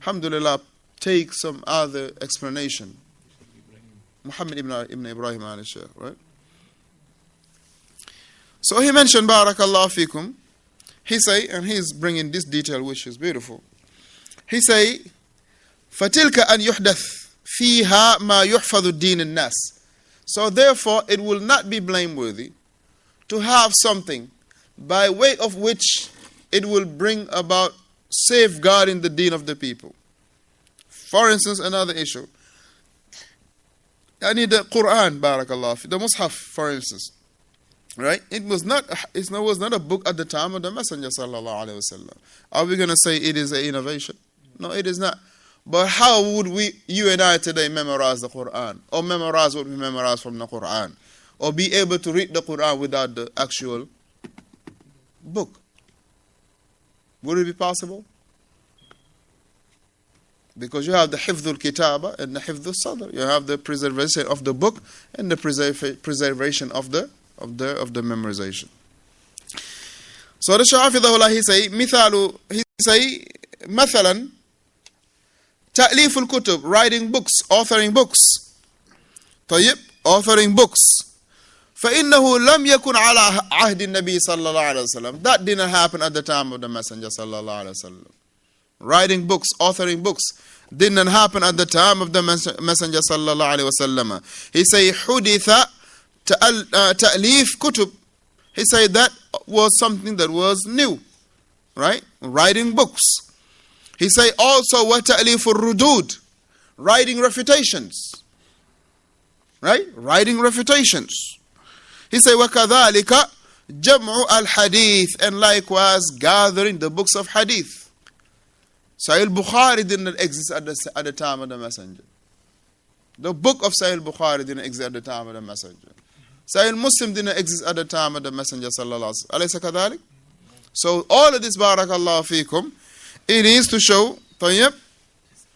alhamdulillah, take some other explanation. Muhammad ibn Ibrahim al-Shaykh, right? So he mentioned, Barakallahu fikum, he say, and he's bringing this detail which is beautiful. He say, فَتِلْكَ أَنْ يُحْدَثْ فِيهَا مَا يُحْفَظُ الدِّينِ النَّاسِ. So therefore, it will not be blameworthy to have something by way of which it will bring about safeguarding the deen of the people. For instance, another issue. I need the Quran, Barakallah, the Mus'haf, for instance. Right? It was not a book at the time of the Messenger sallallahu alaihi wasallam. Are we going to say it is an innovation? No, it is not. But how would you and I today memorize the Quran, or memorize what we memorize from the Quran, or be able to read the Quran without the actual book? Would it be possible? Because you have the hifdhul kitaba and the hifdhul sadr. You have the preservation of the book and the preservation of the memorization. So the Shafidahullah, he say, مثلا تأليف الكتب, writing books, authoring books. طيب, authoring books. فإنه لم يكن على عهد النبي صلى الله عليه وسلم. That didn't happen at the time of the Messenger صلى الله عليه وسلم. Writing books, authoring books didn't happen at the time of the Messenger صلى الله عليه وسلم. He say حدث تأليف كتب. He said that was something that was new, right? Writing books. He say also وتأليف الردود, writing refutations, right? Writing refutations. He say وكذلك جمع الحديث, and likewise gathering the books of hadith. Sahih Bukhari didn't exist at the time of the Messenger. The book of Sahih Bukhari didn't exist at the time of the Messenger. Sahih Muslim didn't exist at the time of the Messenger sallallahu alaihi wasallam. So all of this, barakallahu fikum, it is to show طيب,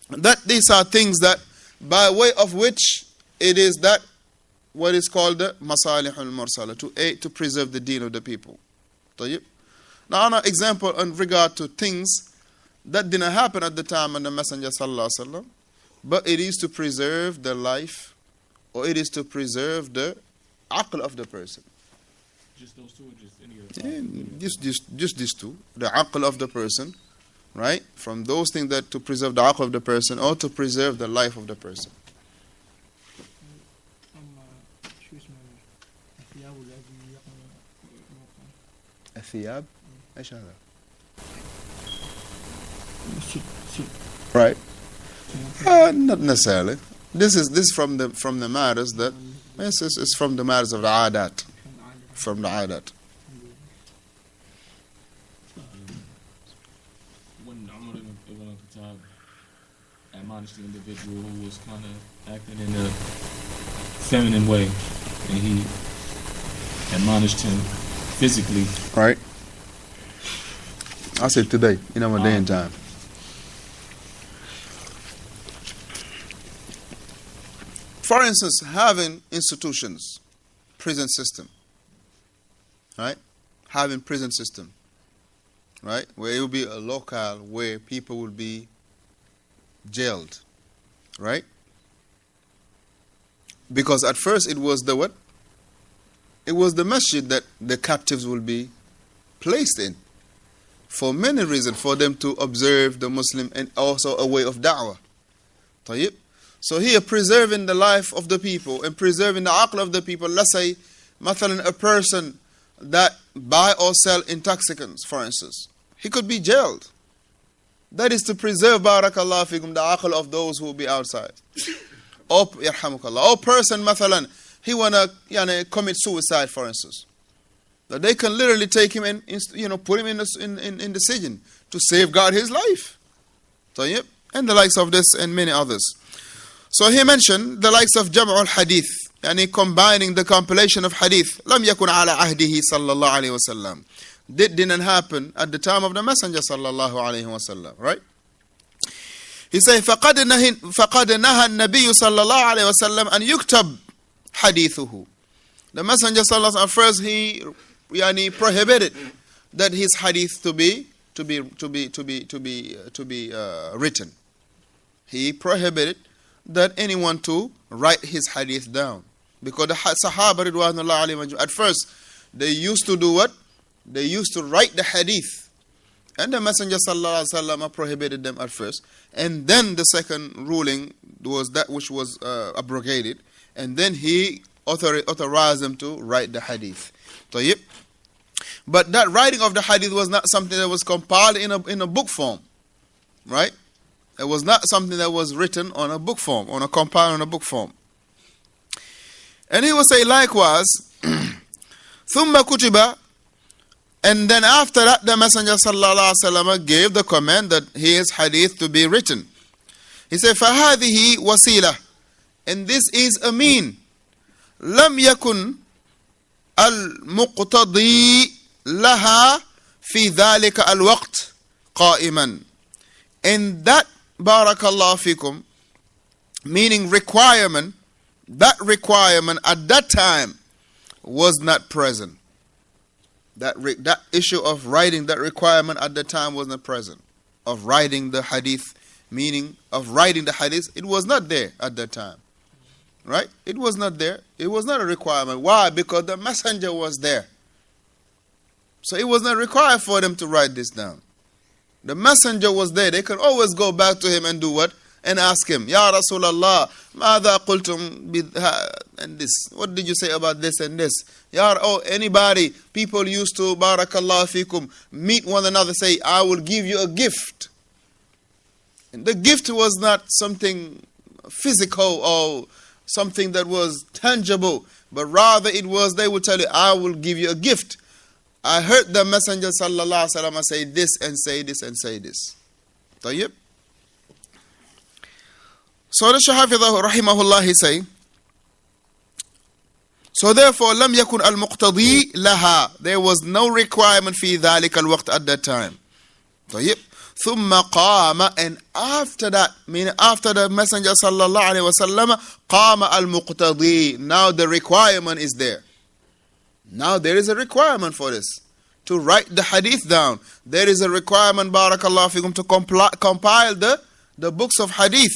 that these are things that by way of which it is that what is called the masalihul mursala, to preserve the deen of the people. طيب. Now, an example in regard to things that didn't happen at the time of the Messenger sallallahu alaihi wasallam, but it is to preserve the life, or it is to preserve the aql of the person. Just those two, or just any other? Just these two, the aql of the person, right? From those things that to preserve the aql of the person, or to preserve the life of the person. الثياب ايش هذا؟ Right. Not necessarily. This is from the matters that it's from the matters of the adat. From the adat. When Umar ibn al-Khattab admonished the individual who was kind of acting in a feminine way, and he admonished him physically. Right. I said today, my day and time. For instance, having institutions, prison system, right? Having prison system, right? Where it will be a locale where people will be jailed, right? Because at first it was the what? It was the masjid that the captives will be placed in. For many reasons, for them to observe the Muslim and also a way of da'wah. طيب. So here, preserving the life of the people and preserving the aql of the people. Let's say, مثلا, a person that buy or sell intoxicants, for instance, he could be jailed. That is to preserve, barakallah fikum, the aql of those who will be outside. Or, yarhamukallah, or person, مثلا, he wanna commit suicide, for instance. That they can literally take him and put him in the sijn to safeguard his life. طيب. And the likes of this and many others. So he mentioned the likes of Jam'ul Hadith, combining the compilation of Hadith. لم يكن على عهده صلى الله عليه وسلم. That didn't happen at the time of the Messenger صلى الله عليه وسلم, right? He said, فقد نهى النبي صلى الله عليه وسلم أن يكتب حديثه. The Messenger صلى الله عليه وسلم first he prohibited that his hadith to be written. he prohibited that anyone to write his hadith down. Because the Sahaba ridwanullah alayhim, at first they used to do what? They used to write the hadith. And the Messenger sallallahu alaihi wasallam prohibited them at first. And then the second ruling was that which was abrogated. And then he authorized them to write the hadith. طيب. But that writing of the hadith was not something that was compiled in a book form. Right? It was not something that was written on a book form, compiled on a book form. And he will say likewise, ثُمَّ كُتِبَ, and then after that the Messenger sallallahu alaihi wasallam gave the command that his hadith to be written. He said, فَهَذِهِ وَسِيلَةٌ, and this is a mean. لَمْ يَكُنْ الْمُقْتَضِي لَهَا فِي ذَلِكَ الْوَقْتِ قَائِمًا. And that, barakallahu fikum, meaning requirement, that requirement at that time was not present. That issue of writing, that requirement at the time was not present. Of writing the hadith, meaning of writing the hadith, it was not there at that time. Right? It was not there. It was not a requirement. Why? Because the messenger was there. So it was not required for them to write this down. The messenger was there. They could always go back to him and do what? And ask him, Ya Rasulallah, ماذا قلتم and this. What did you say about this and this? Anybody, people used to, barakallahu fikum, meet one another, say, I will give you a gift. And the gift was not something physical or something that was tangible, but rather it was, they would tell you, I will give you a gift. I heard the Messenger sallallahu alaihi wasallam say this and say this and say this. طيب. So the Shaykh rahimahullah he say, so therefore لم يكن المقتضي لها, there was no requirement في ذلك الوقت at that time. طيب. ثم قام, and after that, meaning after the Messenger sallallahu alaihi wasallam, قام المقتضي, now the requirement is there. Now there is a requirement for this, to write the hadith down. There is a requirement, barakallahu fikum, to compile the books of hadith.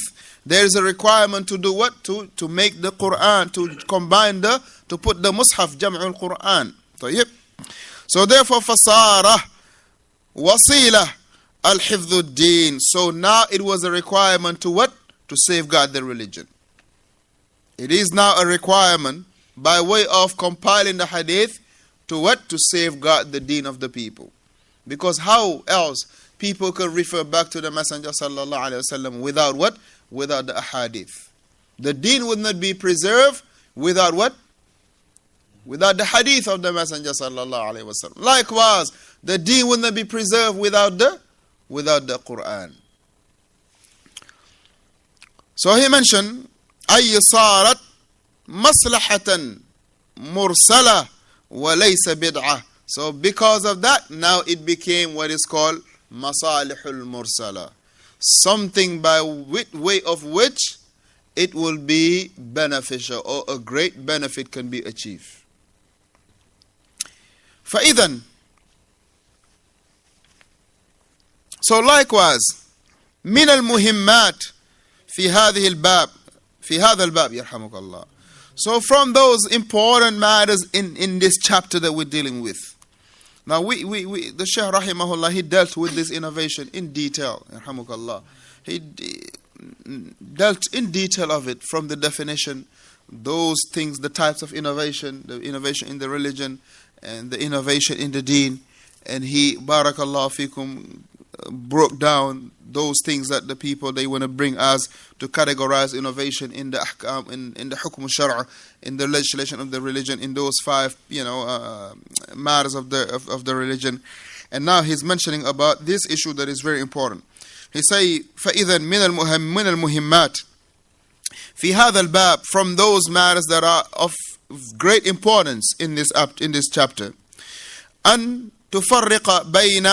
There is a requirement to do what? To make the Quran, to combine to put the Mus'haf, Jam'ul Quran. So therefore, fasara wasila al-hifdhu din. So now it was a requirement to what? To safeguard the religion. It is now a requirement by way of compiling the hadith to what? To safeguard the deen of the people. Because how else people could refer back to the Messenger sallallahu alaihi wasallam without what? Without the ahadith. The deen would not be preserved without what? Without the hadith of the Messenger sallallahu alaihi wasallam. Likewise, the deen would not be preserved without the Quran. So he mentioned, أي صارت مصلحة مرسلة وليس بدعة. So because of that, now it became what is called masalihul mursala. Something by way of which it will be beneficial, or a great benefit can be achieved. فإذن, so likewise, من المهمات في هذا الباب يرحمك الله. So from those important matters in this chapter that we're dealing with. Now the Shaykh rahimahullah, he dealt with this innovation in detail. Yarhamukallah. He dealt in detail of it, from the definition, those things, the types of innovation, the innovation in the religion and the innovation in the deen. And he, barakallahu fikum, broke down those things that the people, they want to bring us to categorize innovation in the ahkam, in the hukm al-shar'a, in the legislation of the religion, in those 5 matters of the religion. And now he's mentioning about this issue that is very important. He say, فَإِذًا مِنَ الْمُهِمَّاتِ في هذا الباب, from those matters that are of great importance in this chapter, أن تفرق بين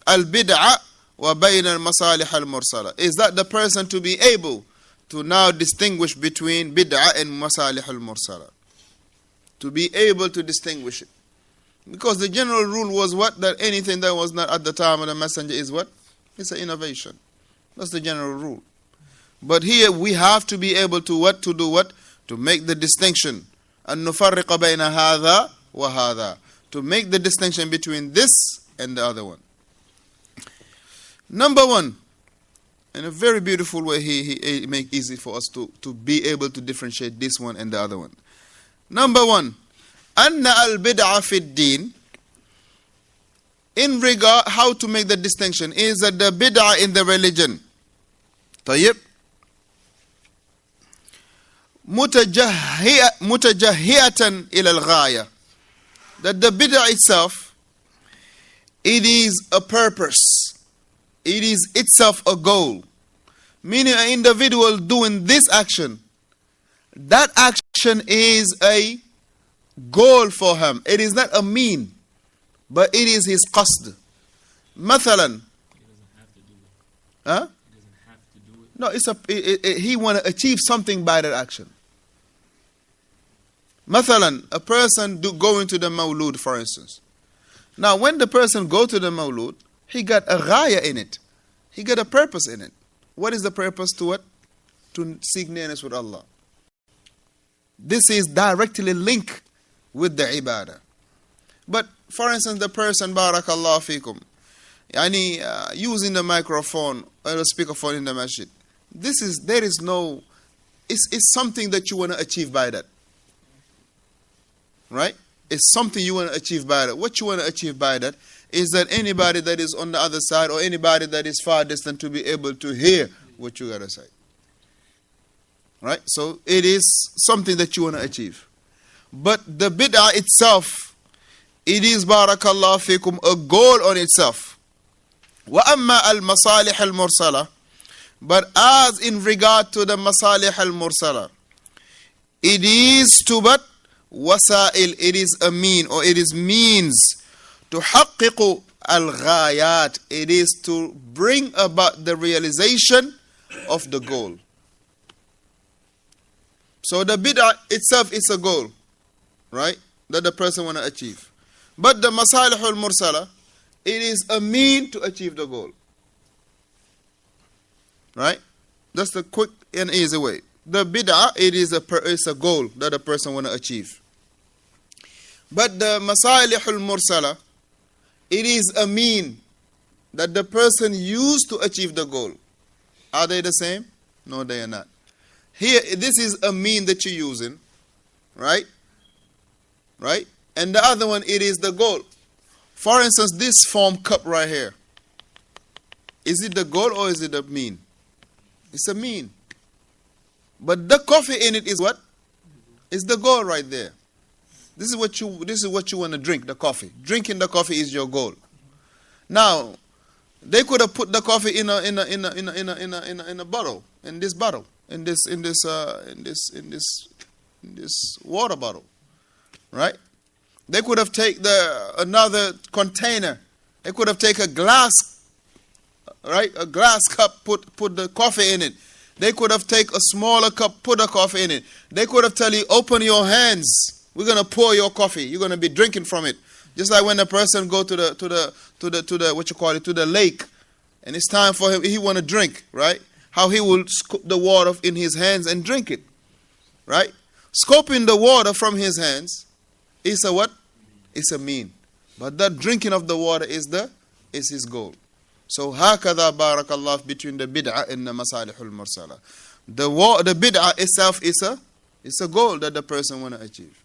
البدعة وَبَيْنَ الْمَصَالِحَ الْمُرْسَلَةِ, is that the person to be able to now distinguish between bid'ah and masalih al-mursala. To be able to distinguish it. Because the general rule was what? That anything that was not at the time of the messenger is what? It's an innovation. That's the general rule. But here we have to be able to what? To do what? To make the distinction. أن نفرق بين هذا وهذا. To make the distinction between this and the other one. Number one, in a very beautiful way, he make easy for us to be able to differentiate this one and the other one. Number one, أن البدعة في الدين. In regard, how to make the distinction is that the bid'ah in the religion. طيب. متجهئة إلى الغاية. That the bid'ah itself, it is a purpose. It is itself a goal. Meaning an individual doing this action, that action is a goal for him. It is not a mean, but it is his qasd. مثلا. Huh? No, he want to achieve something by that action. مثلا, a person going to the mawlud, for instance. Now, when the person go to the mawlud, he got a ghaya in it. He got a purpose in it. What is the purpose to what? To seek nearness with Allah. This is directly linked with the ibadah. But, for instance, the person, barakallahu fikum, using the microphone or the speakerphone in the masjid. It's something that you want to achieve by that. Right? It's something you want to achieve by that. What you want to achieve by that is that anybody that is on the other side or anybody that is far distant to be able to hear what you got to say. Right? So it is something that you want to achieve. But the bid'ah itself, it is barakallahu fikum a goal on itself. وَأَمَّا الْمَصَالِحَ الْمُرْسَلَةِ. But as in regard to the masalih al-mursala, it is to but wasail, it is a mean or it is means to حقق al-ghayat, it is to bring about the realization of the goal. So the bid'ah itself is a goal, right, that the person want to achieve. But the masalih al-mursala, it is a mean to achieve the goal. Right? That's the quick and easy way. The bid'ah, it is a goal that a person want to achieve. But the masalih al-mursala, it is a mean that the person used to achieve the goal. Are they the same? No, they are not. Here, this is a mean that you're using, right? Right? And the other one, it is the goal. For instance, this foam cup right here. Is it the goal or is it a mean? It's a mean. But the coffee in it is what? It's the goal right there. This is what you want to drink, the coffee. Drinking the coffee is your goal. Now, they could have put the coffee in a bottle, in this water bottle, right? They could have taken another container. They could have taken a glass, right? A glass cup, put the coffee in it. They could have taken a smaller cup, put a coffee in it. They could have tell you, open your hands. We're gonna pour your coffee. You're gonna be drinking from it. Just like when a person go to the lake, and it's time for him, he want to drink, right? How he will scoop the water in his hands and drink it, right? Scooping the water from his hands is a what? It's a mean. But that drinking of the water is his goal. So هكذا بارك الله between the bid'ah and the masalih al-mursala. The bid'ah itself is a goal that the person want to achieve.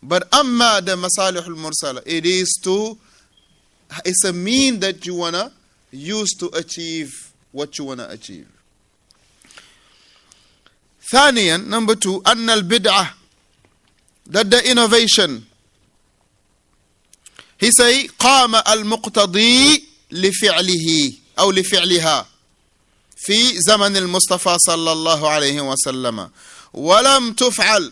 But amma the masalih al-mursala, it's a mean that you want to use to achieve what you want to achieve. ثانيا, number 2, أن البدعة, that the innovation. He say قام المقتضي لفعله أو لفعلها في زمن المصطفى صلى الله عليه وسلم ولم تفعل.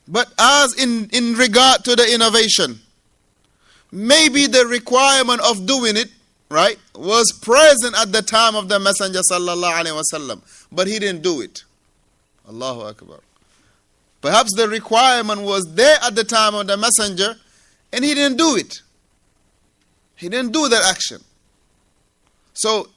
But as in regard to the innovation, maybe the requirement of doing it, right, was present at the time of the Messenger sallallahu alaihi wasallam, but he didn't do it. Allahu Akbar. Perhaps the requirement was there at the time of the Messenger, and he didn't do it. He didn't do that action. So